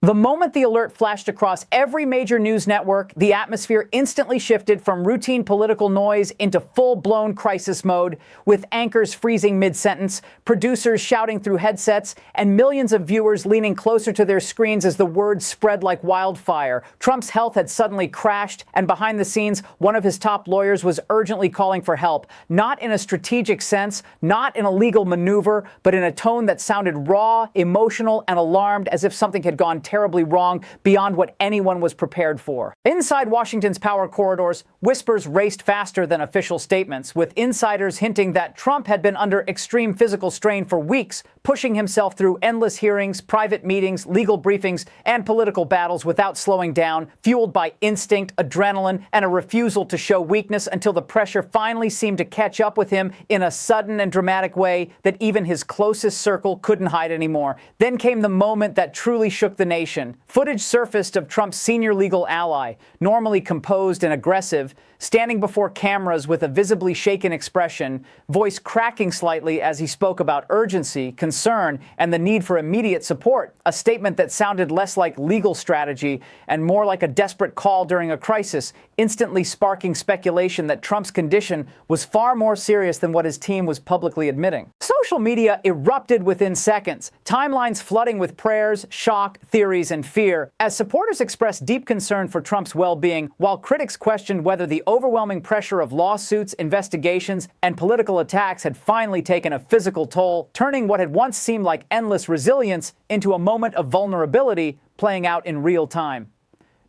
The moment the alert flashed across every major news network, the atmosphere instantly shifted from routine political noise into full-blown crisis mode, with anchors freezing mid-sentence, producers shouting through headsets, and millions of viewers leaning closer to their screens as the word spread like wildfire. Trump's health had suddenly crashed, and behind the scenes, one of his top lawyers was urgently calling for help, not in a strategic sense, not in a legal maneuver, but in a tone that sounded raw, emotional, and alarmed, as if something had gone terribly wrong beyond what anyone was prepared for. Inside Washington's power corridors, whispers raced faster than official statements, with insiders hinting that Trump had been under extreme physical strain for weeks, pushing himself through endless hearings, private meetings, legal briefings, and political battles without slowing down, fueled by instinct, adrenaline, and a refusal to show weakness until the pressure finally seemed to catch up with him in a sudden and dramatic way that even his closest circle couldn't hide anymore. Then came the moment that truly shook the nation. Footage surfaced of Trump's senior legal ally, normally composed and aggressive, standing before cameras with a visibly shaken expression, voice cracking slightly as he spoke about urgency, concern, and the need for immediate support, a statement that sounded less like legal strategy and more like a desperate call during a crisis, instantly sparking speculation that Trump's condition was far more serious than what his team was publicly admitting. Social media erupted within seconds, timelines flooding with prayers, shock, theories, and fear, as supporters expressed deep concern for Trump's well-being, while critics questioned whether the overwhelming pressure of lawsuits, investigations, and political attacks had finally taken a physical toll, turning what had once seemed like endless resilience into a moment of vulnerability playing out in real time.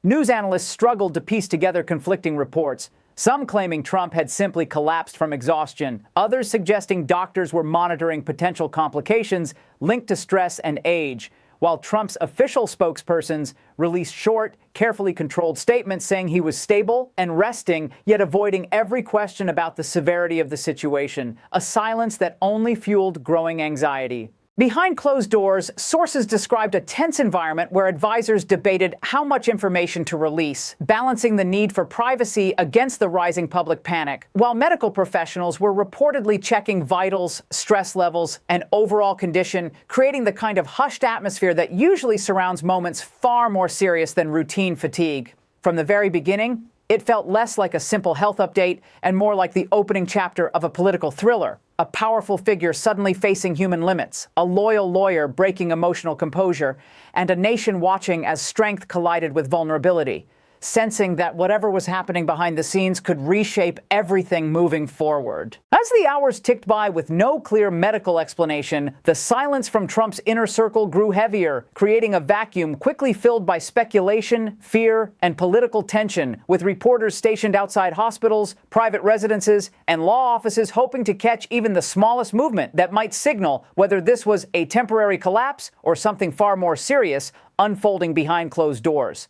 News analysts struggled to piece together conflicting reports, some claiming Trump had simply collapsed from exhaustion, others suggesting doctors were monitoring potential complications linked to stress and age, while Trump's official spokespersons released short, carefully controlled statements saying he was stable and resting, yet avoiding every question about the severity of the situation, a silence that only fueled growing anxiety. Behind closed doors, sources described a tense environment where advisors debated how much information to release, balancing the need for privacy against the rising public panic, while medical professionals were reportedly checking vitals, stress levels, and overall condition, creating the kind of hushed atmosphere that usually surrounds moments far more serious than routine fatigue. From the very beginning, it felt less like a simple health update and more like the opening chapter of a political thriller. A powerful figure suddenly facing human limits, a loyal lawyer breaking emotional composure, and a nation watching as strength collided with vulnerability, sensing that whatever was happening behind the scenes could reshape everything moving forward. As the hours ticked by with no clear medical explanation, the silence from Trump's inner circle grew heavier, creating a vacuum quickly filled by speculation, fear, and political tension, with reporters stationed outside hospitals, private residences, and law offices hoping to catch even the smallest movement that might signal whether this was a temporary collapse or something far more serious unfolding behind closed doors.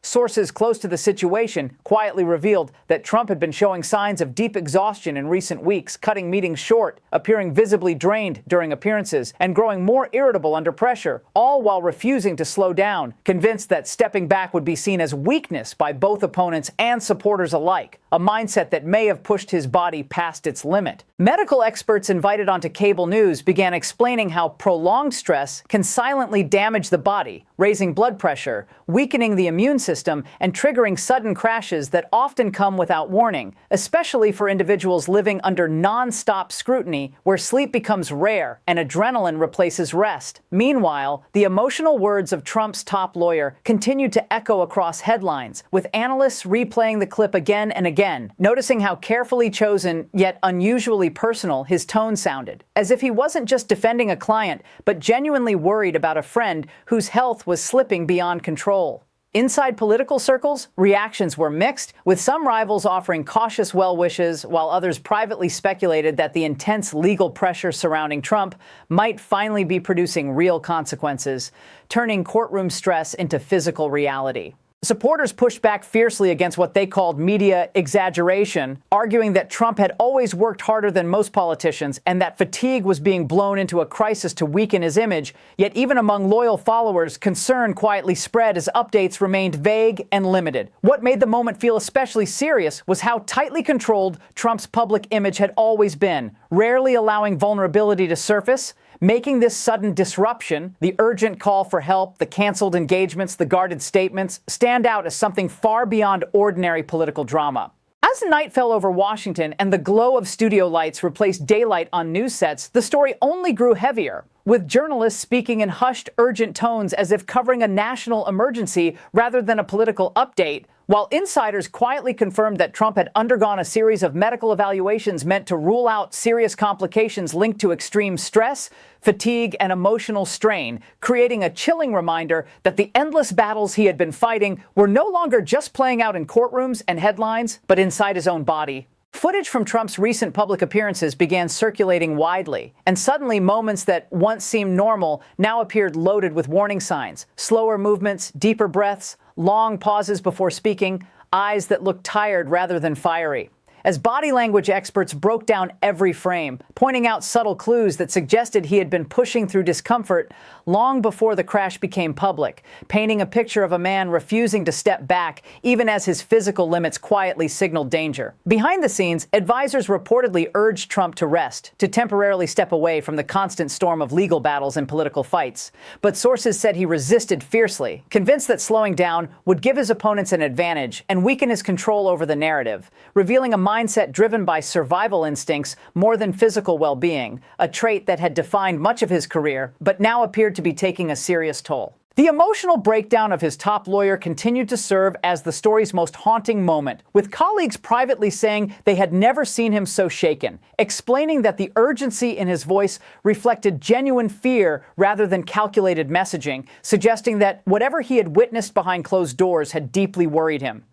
Sources close to the situation quietly revealed that Trump had been showing signs of deep exhaustion in recent weeks, cutting meetings short, appearing visibly drained during appearances, and growing more irritable under pressure, all while refusing to slow down, convinced that stepping back would be seen as weakness by both opponents and supporters alike, a mindset that may have pushed his body past its limit. Medical experts invited onto cable news began explaining how prolonged stress can silently damage the body, raising blood pressure, weakening the immune system, and triggering sudden crashes that often come without warning, especially for individuals living under non-stop scrutiny where sleep becomes rare and adrenaline replaces rest. Meanwhile, the emotional words of Trump's top lawyer continued to echo across headlines, with analysts replaying the clip again and again, noticing how carefully chosen yet unusually personal his tone sounded, as if he wasn't just defending a client, but genuinely worried about a friend whose health was slipping beyond control. Inside political circles, reactions were mixed, with some rivals offering cautious well wishes, while others privately speculated that the intense legal pressure surrounding Trump might finally be producing real consequences, turning courtroom stress into physical reality. Supporters pushed back fiercely against what they called media exaggeration, arguing that Trump had always worked harder than most politicians and that fatigue was being blown into a crisis to weaken his image. Yet even among loyal followers, concern quietly spread as updates remained vague and limited. What made the moment feel especially serious was how tightly controlled Trump's public image had always been, rarely allowing vulnerability to surface, making this sudden disruption, the urgent call for help, the canceled engagements, the guarded statements, stand out as something far beyond ordinary political drama. As night fell over Washington and the glow of studio lights replaced daylight on news sets, the story only grew heavier, with journalists speaking in hushed, urgent tones as if covering a national emergency rather than a political update, while insiders quietly confirmed that Trump had undergone a series of medical evaluations meant to rule out serious complications linked to extreme stress, fatigue, and emotional strain, creating a chilling reminder that the endless battles he had been fighting were no longer just playing out in courtrooms and headlines, but inside his own body. Footage from Trump's recent public appearances began circulating widely, and suddenly moments that once seemed normal now appeared loaded with warning signs: slower movements, deeper breaths, long pauses before speaking, eyes that looked tired rather than fiery. As body language experts broke down every frame, pointing out subtle clues that suggested he had been pushing through discomfort long before the crash became public, painting a picture of a man refusing to step back even as his physical limits quietly signaled danger. Behind the scenes, advisors reportedly urged Trump to rest, to temporarily step away from the constant storm of legal battles and political fights. But sources said he resisted fiercely, convinced that slowing down would give his opponents an advantage and weaken his control over the narrative, revealing a mindset driven by survival instincts more than physical well-being, a trait that had defined much of his career, but now appeared to be taking a serious toll. The emotional breakdown of his top lawyer continued to serve as the story's most haunting moment, with colleagues privately saying they had never seen him so shaken, explaining that the urgency in his voice reflected genuine fear rather than calculated messaging, suggesting that whatever he had witnessed behind closed doors had deeply worried him,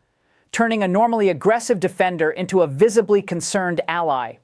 turning a normally aggressive defender into a visibly concerned ally.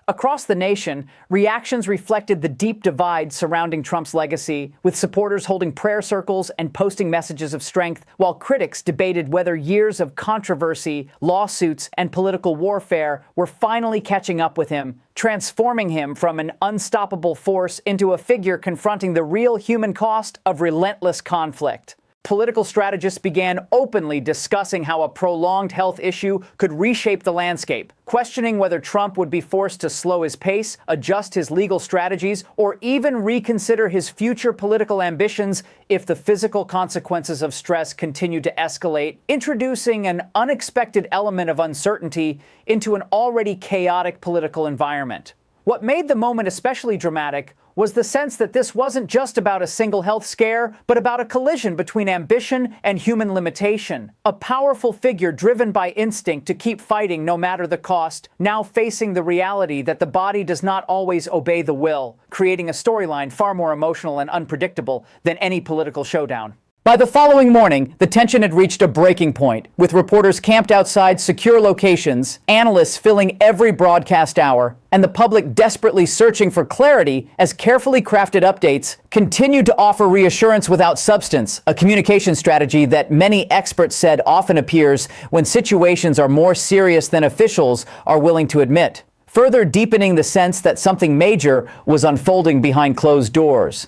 Across the nation, reactions reflected the deep divide surrounding Trump's legacy, with supporters holding prayer circles and posting messages of strength, while critics debated whether years of controversy, lawsuits, and political warfare were finally catching up with him, transforming him from an unstoppable force into a figure confronting the real human cost of relentless conflict. Political strategists began openly discussing how a prolonged health issue could reshape the landscape, questioning whether Trump would be forced to slow his pace, adjust his legal strategies, or even reconsider his future political ambitions if the physical consequences of stress continued to escalate, introducing an unexpected element of uncertainty into an already chaotic political environment. What made the moment especially dramatic was the sense that this wasn't just about a single health scare, but about a collision between ambition and human limitation. A powerful figure driven by instinct to keep fighting no matter the cost, now facing the reality that the body does not always obey the will, creating a storyline far more emotional and unpredictable than any political showdown. By the following morning, the tension had reached a breaking point, with reporters camped outside secure locations, analysts filling every broadcast hour, and the public desperately searching for clarity as carefully crafted updates continued to offer reassurance without substance, a communication strategy that many experts said often appears when situations are more serious than officials are willing to admit, further deepening the sense that something major was unfolding behind closed doors.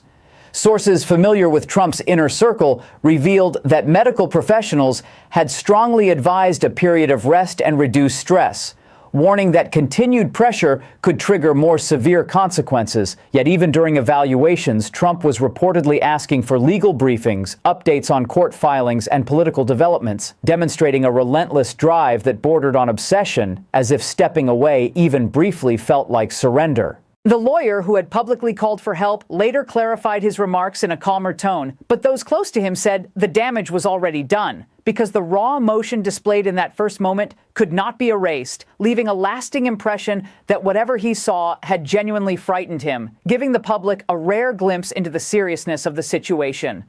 Sources familiar with Trump's inner circle revealed that medical professionals had strongly advised a period of rest and reduced stress, warning that continued pressure could trigger more severe consequences. Yet even during evaluations, Trump was reportedly asking for legal briefings, updates on court filings, and political developments, demonstrating a relentless drive that bordered on obsession, as if stepping away even briefly felt like surrender. The lawyer who had publicly called for help later clarified his remarks in a calmer tone, but those close to him said the damage was already done, because the raw emotion displayed in that first moment could not be erased, leaving a lasting impression that whatever he saw had genuinely frightened him, giving the public a rare glimpse into the seriousness of the situation.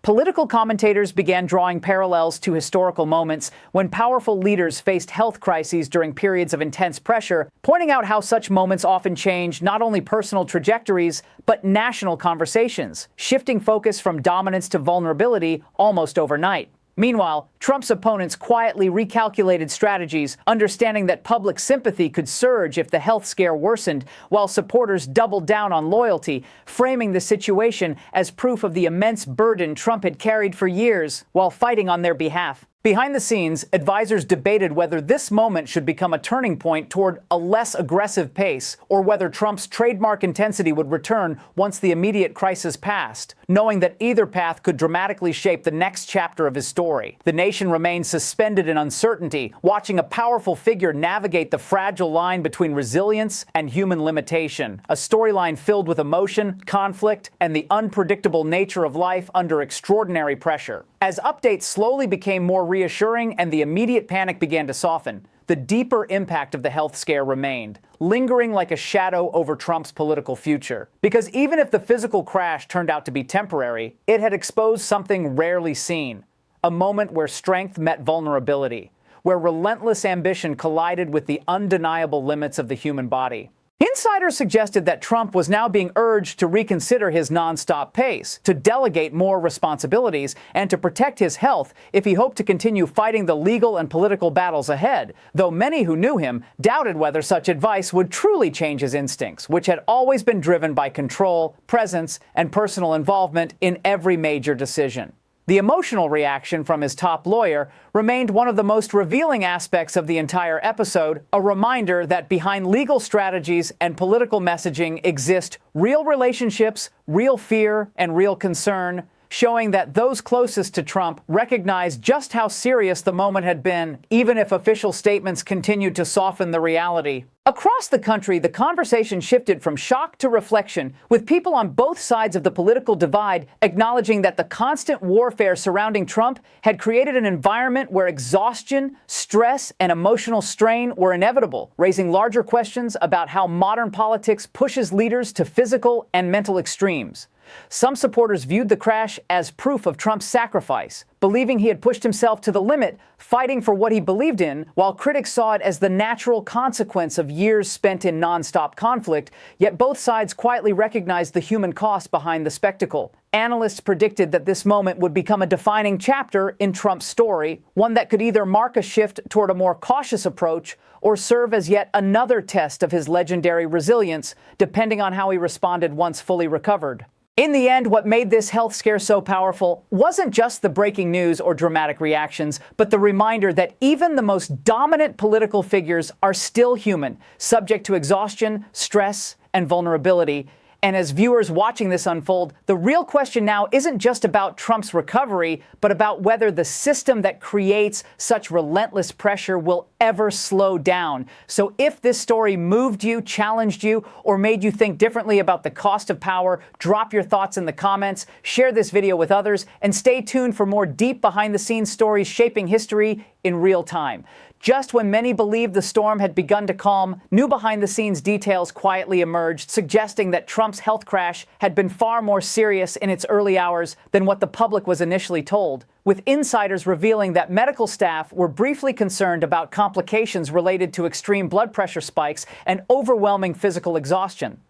Political commentators began drawing parallels to historical moments when powerful leaders faced health crises during periods of intense pressure, pointing out how such moments often change not only personal trajectories, but national conversations, shifting focus from dominance to vulnerability almost overnight. Meanwhile, Trump's opponents quietly recalculated strategies, understanding that public sympathy could surge if the health scare worsened, while supporters doubled down on loyalty, framing the situation as proof of the immense burden Trump had carried for years while fighting on their behalf. Behind the scenes, advisors debated whether this moment should become a turning point toward a less aggressive pace, or whether Trump's trademark intensity would return once the immediate crisis passed, knowing that either path could dramatically shape the next chapter of his story. The nation remained suspended in uncertainty, watching a powerful figure navigate the fragile line between resilience and human limitation, a storyline filled with emotion, conflict, and the unpredictable nature of life under extraordinary pressure. As updates slowly became more reassuring and the immediate panic began to soften, the deeper impact of the health scare remained, lingering like a shadow over Trump's political future. Because even if the physical crash turned out to be temporary, it had exposed something rarely seen, a moment where strength met vulnerability, where relentless ambition collided with the undeniable limits of the human body. Insiders suggested that Trump was now being urged to reconsider his nonstop pace, to delegate more responsibilities, and to protect his health if he hoped to continue fighting the legal and political battles ahead, though many who knew him doubted whether such advice would truly change his instincts, which had always been driven by control, presence, and personal involvement in every major decision. The emotional reaction from his top lawyer remained one of the most revealing aspects of the entire episode, a reminder that behind legal strategies and political messaging exist real relationships, real fear, and real concern, showing that those closest to Trump recognized just how serious the moment had been, even if official statements continued to soften the reality. Across the country, the conversation shifted from shock to reflection, with people on both sides of the political divide acknowledging that the constant warfare surrounding Trump had created an environment where exhaustion, stress, and emotional strain were inevitable, raising larger questions about how modern politics pushes leaders to physical and mental extremes. Some supporters viewed the crash as proof of Trump's sacrifice, believing he had pushed himself to the limit, fighting for what he believed in, while critics saw it as the natural consequence of years spent in nonstop conflict, yet both sides quietly recognized the human cost behind the spectacle. Analysts predicted that this moment would become a defining chapter in Trump's story, one that could either mark a shift toward a more cautious approach or serve as yet another test of his legendary resilience, depending on how he responded once fully recovered. In the end, what made this health scare so powerful wasn't just the breaking news or dramatic reactions, but the reminder that even the most dominant political figures are still human, subject to exhaustion, stress, and vulnerability. And as viewers watching this unfold, the real question now isn't just about Trump's recovery, but about whether the system that creates such relentless pressure will ever slow down. So if this story moved you, challenged you, or made you think differently about the cost of power, drop your thoughts in the comments, share this video with others, and stay tuned for more deep behind-the-scenes stories shaping history in real time. Just when many believed the storm had begun to calm, new behind-the-scenes details quietly emerged, suggesting that Trump's health crash had been far more serious in its early hours than what the public was initially told, with insiders revealing that medical staff were briefly concerned about complications related to extreme blood pressure spikes and overwhelming physical exhaustion.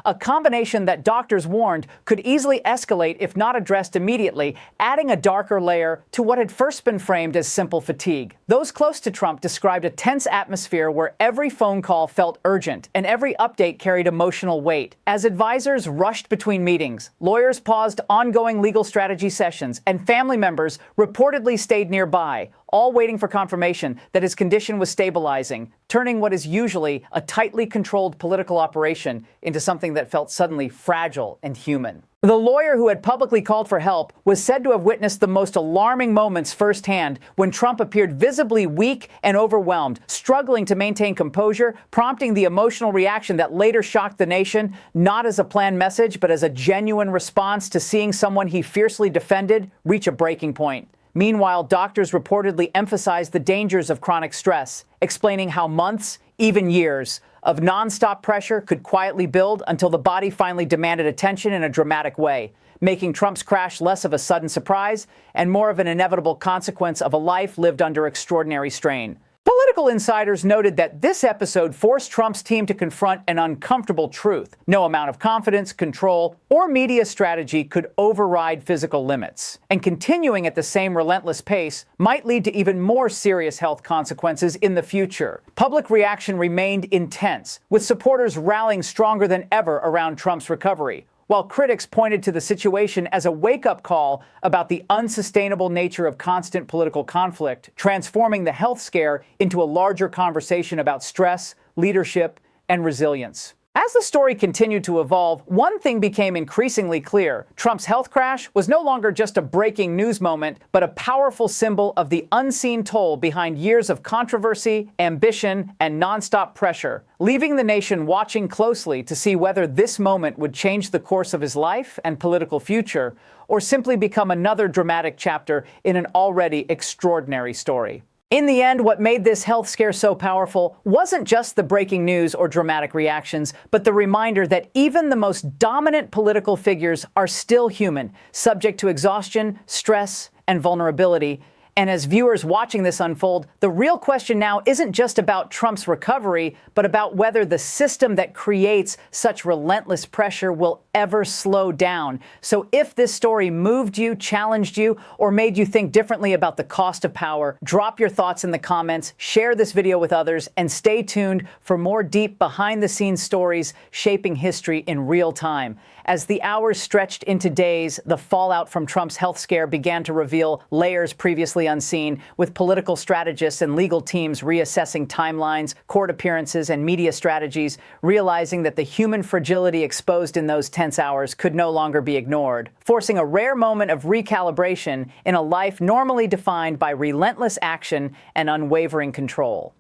A combination that doctors warned could easily escalate if not addressed immediately, adding a darker layer to what had first been framed as simple fatigue. Those close to Trump described a tense atmosphere where every phone call felt urgent and every update carried emotional weight. As advisors rushed between meetings, lawyers paused ongoing legal strategy sessions, and family members reportedly stayed nearby, all waiting for confirmation that his condition was stabilizing, turning what is usually a tightly controlled political operation into something that felt suddenly fragile and human. The lawyer who had publicly called for help was said to have witnessed the most alarming moments firsthand when Trump appeared visibly weak and overwhelmed, struggling to maintain composure, prompting the emotional reaction that later shocked the nation, not as a planned message, but as a genuine response to seeing someone he fiercely defended reach a breaking point. Meanwhile, doctors reportedly emphasized the dangers of chronic stress, explaining how months, even years, of nonstop pressure could quietly build until the body finally demanded attention in a dramatic way, making Trump's crash less of a sudden surprise and more of an inevitable consequence of a life lived under extraordinary strain. Political insiders noted that this episode forced Trump's team to confront an uncomfortable truth. No amount of confidence, control, or media strategy could override physical limits. And continuing at the same relentless pace might lead to even more serious health consequences in the future. Public reaction remained intense, with supporters rallying stronger than ever around Trump's recovery, while critics pointed to the situation as a wake-up call about the unsustainable nature of constant political conflict, transforming the health scare into a larger conversation about stress, leadership, and resilience. As the story continued to evolve, one thing became increasingly clear. Trump's health crash was no longer just a breaking news moment, but a powerful symbol of the unseen toll behind years of controversy, ambition, and nonstop pressure, leaving the nation watching closely to see whether this moment would change the course of his life and political future, or simply become another dramatic chapter in an already extraordinary story. In the end, what made this health scare so powerful wasn't just the breaking news or dramatic reactions, but the reminder that even the most dominant political figures are still human, subject to exhaustion, stress, and vulnerability. And as viewers watching this unfold, the real question now isn't just about Trump's recovery, but about whether the system that creates such relentless pressure will ever slow down. So if this story moved you, challenged you, or made you think differently about the cost of power, drop your thoughts in the comments, share this video with others, and stay tuned for more deep behind-the-scenes stories shaping history in real time. As the hours stretched into days, the fallout from Trump's health scare began to reveal layers previously unseen, with political strategists and legal teams reassessing timelines, court appearances, and media strategies, realizing that the human fragility exposed in those tense hours could no longer be ignored, forcing a rare moment of recalibration in a life normally defined by relentless action and unwavering control.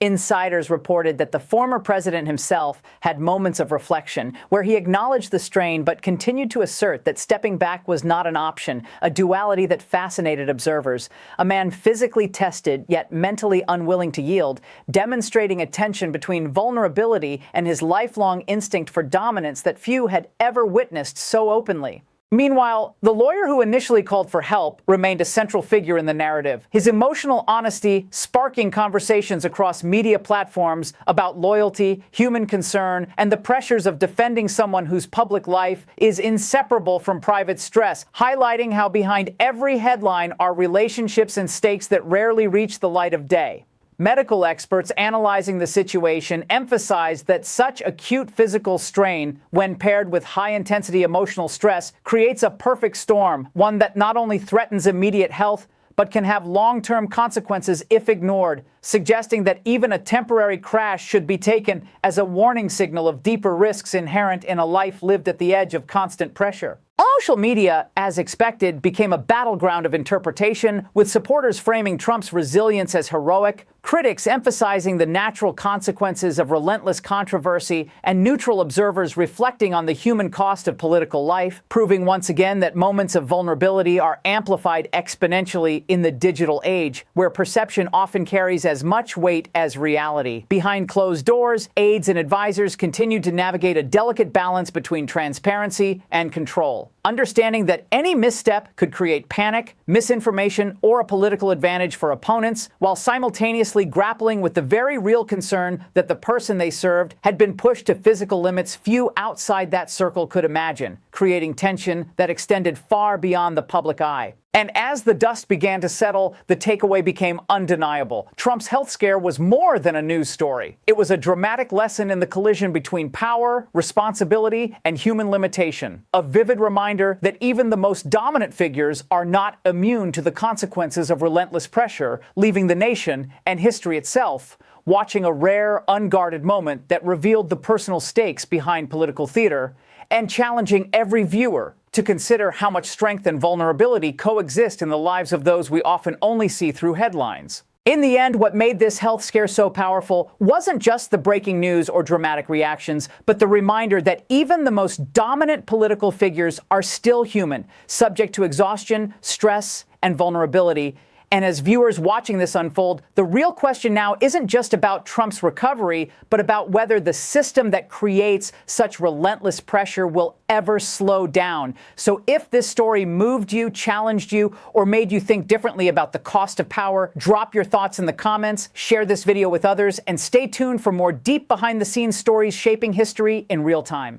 Insiders reported that the former president himself had moments of reflection where he acknowledged the strain but continued to assert that stepping back was not an option, a duality that fascinated observers. A man physically tested yet mentally unwilling to yield, demonstrating a tension between vulnerability and his lifelong instinct for dominance that few had ever witnessed so openly. Meanwhile, the lawyer who initially called for help remained a central figure in the narrative, his emotional honesty sparking conversations across media platforms about loyalty, human concern, and the pressures of defending someone whose public life is inseparable from private stress, highlighting how behind every headline are relationships and stakes that rarely reach the light of day. Medical experts analyzing the situation emphasized that such acute physical strain, when paired with high-intensity emotional stress, creates a perfect storm, one that not only threatens immediate health, but can have long-term consequences if ignored, suggesting that even a temporary crash should be taken as a warning signal of deeper risks inherent in a life lived at the edge of constant pressure. Social media, as expected, became a battleground of interpretation, with supporters framing Trump's resilience as heroic, critics emphasizing the natural consequences of relentless controversy, and neutral observers reflecting on the human cost of political life, proving once again that moments of vulnerability are amplified exponentially in the digital age, where perception often carries as much weight as reality. Behind closed doors, aides and advisors continued to navigate a delicate balance between transparency and control, understanding that any misstep could create panic, misinformation, or a political advantage for opponents, while simultaneously grappling with the very real concern that the person they served had been pushed to physical limits few outside that circle could imagine, creating tension that extended far beyond the public eye. And as the dust began to settle, the takeaway became undeniable. Trump's health scare was more than a news story. It was a dramatic lesson in the collision between power, responsibility, and human limitation. A vivid reminder that even the most dominant figures are not immune to the consequences of relentless pressure, leaving the nation and history itself watching a rare, unguarded moment that revealed the personal stakes behind political theater, and challenging every viewer to consider how much strength and vulnerability coexist in the lives of those we often only see through headlines. In the end, what made this health scare so powerful wasn't just the breaking news or dramatic reactions, but the reminder that even the most dominant political figures are still human, subject to exhaustion, stress, and vulnerability. And as viewers watching this unfold, the real question now isn't just about Trump's recovery, but about whether the system that creates such relentless pressure will ever slow down. So if this story moved you, challenged you, or made you think differently about the cost of power, drop your thoughts in the comments, share this video with others, and stay tuned for more deep behind-the-scenes stories shaping history in real time.